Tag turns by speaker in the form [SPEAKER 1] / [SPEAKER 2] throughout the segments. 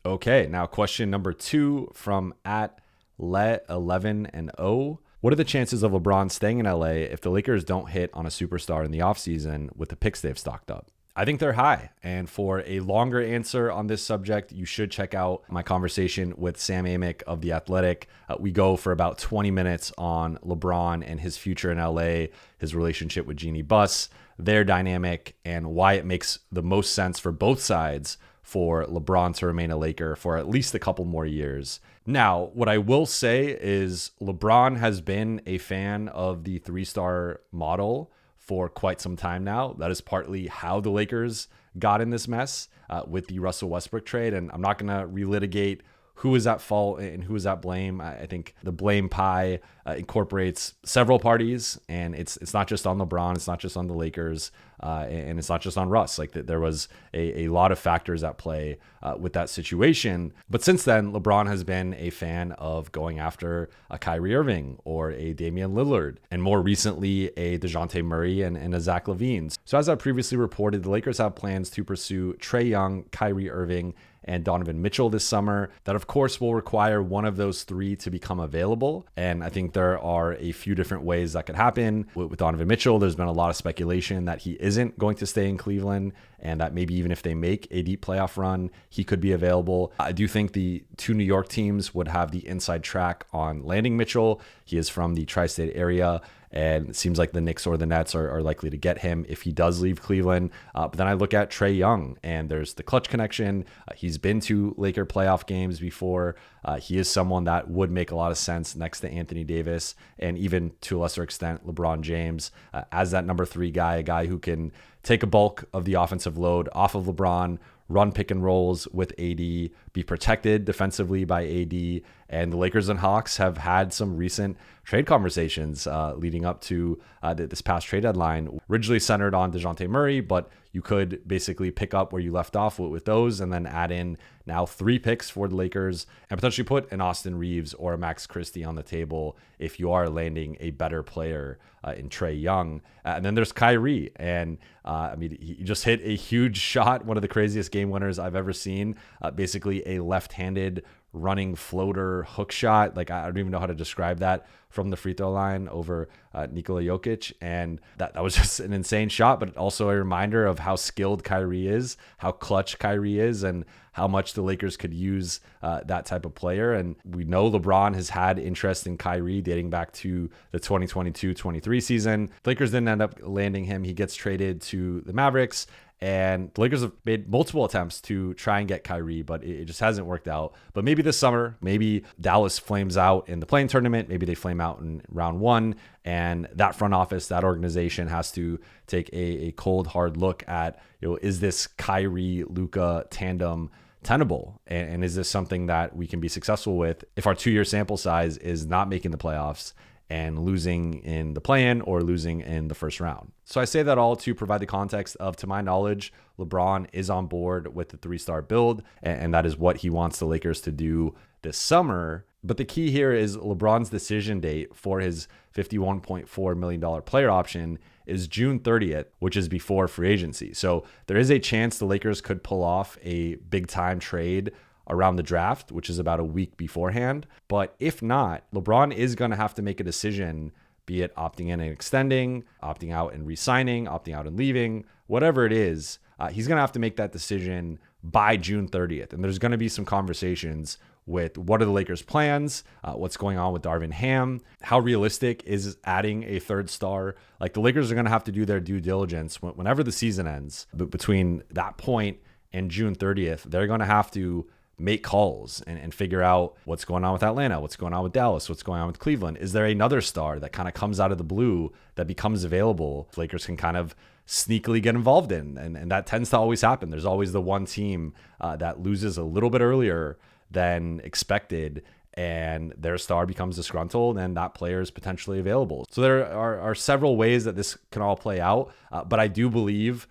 [SPEAKER 1] Okay, now question number 2 from at Let11 and O. What are the chances of LeBron staying in LA if the Lakers don't hit on a superstar in the offseason with the picks they've stocked up? I think they're high. And for a longer answer on this subject, you should check out my conversation with Sam Amick of The Athletic. We go for about 20 minutes on LeBron and his future in LA, his relationship with Jeannie Buss, their dynamic, and why it makes the most sense for both sides for LeBron to remain a Laker for at least a couple more years. Now, what I will say is LeBron has been a fan of the three-star model for quite some time now. That is partly how the Lakers got in this mess with the Russell Westbrook trade. And I'm not going to relitigate who is at fault and who is at blame. I think the blame pie incorporates several parties, and it's not just on LeBron, it's not just on the Lakers, and it's not just on Russ. Like there was a lot of factors at play with that situation. But since then, LeBron has been a fan of going after a Kyrie Irving or a Damian Lillard, and more recently a DeJounte Murray and a Zach LaVine. So as I previously reported, the Lakers have plans to pursue Trae Young, Kyrie Irving, and Donovan Mitchell this summer. That, of course, will require one of those three to become available. And I think there are a few different ways that could happen. With Donovan Mitchell, there's been a lot of speculation that he isn't going to stay in Cleveland, and that maybe even if they make a deep playoff run, he could be available. I do think the two New York teams would have the inside track on landing Mitchell. He is from the tri-state area, and it seems like the Knicks or the Nets are likely to get him if he does leave Cleveland. But then I look at Trae Young, and there's the clutch connection. He's been to Laker playoff games before. He is someone that would make a lot of sense next to Anthony Davis, and even to a lesser extent, LeBron James, as that number 3 guy, a guy who can take a bulk of the offensive load off of LeBron, run pick and rolls with AD, be protected defensively by AD. And the Lakers and Hawks have had some recent trade conversations leading up to this past trade deadline, originally centered on DeJounte Murray, but you could basically pick up where you left off with those and then add in now 3 picks for the Lakers and potentially put an Austin Reeves or a Max Christie on the table if you are landing a better player in Trae Young. And then there's Kyrie. And I mean, he just hit a huge shot, one of the craziest game winners I've ever seen, basically a left-handed running floater hook shot. Like, I don't even know how to describe that, from the free throw line over Nikola Jokic. And that was just an insane shot, but also a reminder of how skilled Kyrie is, how clutch Kyrie is, and how much the Lakers could use that type of player. And we know LeBron has had interest in Kyrie dating back to the 2022-23 season. The Lakers didn't end up landing him. He gets traded to the Mavericks. And the Lakers have made multiple attempts to try and get Kyrie, but it just hasn't worked out. But maybe this summer, maybe Dallas flames out in the play-in tournament. Maybe they flame out in round 1. And that front office, that organization has to take a cold, hard look at, is this Kyrie-Luka tandem tenable? And is this something that we can be successful with if our 2-year sample size is not making the playoffs and losing in the play-in or losing in the first round? So I say that all to provide the context of, to my knowledge, LeBron is on board with the 3-star build, and that is what he wants the Lakers to do this summer. But the key here is LeBron's decision date for his $51.4 million player option is June 30th, which is before free agency. So there is a chance the Lakers could pull off a big-time trade around the draft, which is about a week beforehand. But if not, LeBron is going to have to make a decision, be it opting in and extending, opting out and re-signing, opting out and leaving, whatever it is. He's going to have to make that decision by June 30th. And there's going to be some conversations with what are the Lakers' plans, what's going on with Darvin Ham, how realistic is adding a 3rd star. Like, the Lakers are going to have to do their due diligence whenever the season ends. But between that point and June 30th, they're going to have to make calls and figure out what's going on with Atlanta, what's going on with Dallas, what's going on with Cleveland. Is there another star that kind of comes out of the blue that becomes available Lakers can kind of sneakily get involved in? And that tends to always happen. There's always the one team that loses a little bit earlier than expected, and their star becomes disgruntled, and that player is potentially available. So there are several ways that this can all play out, but I do believe,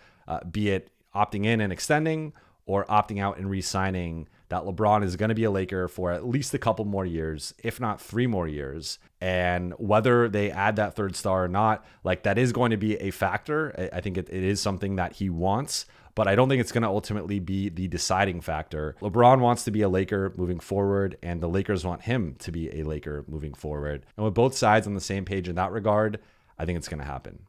[SPEAKER 1] be it opting in and extending or opting out and re-signing, that LeBron is going to be a Laker for at least a couple more years, if not 3 more years. And whether they add that 3rd star or not, like, that is going to be a factor. I think it is something that he wants, but I don't think it's going to ultimately be the deciding factor. LeBron wants to be a Laker moving forward, and the Lakers want him to be a Laker moving forward. And with both sides on the same page in that regard, I think it's going to happen.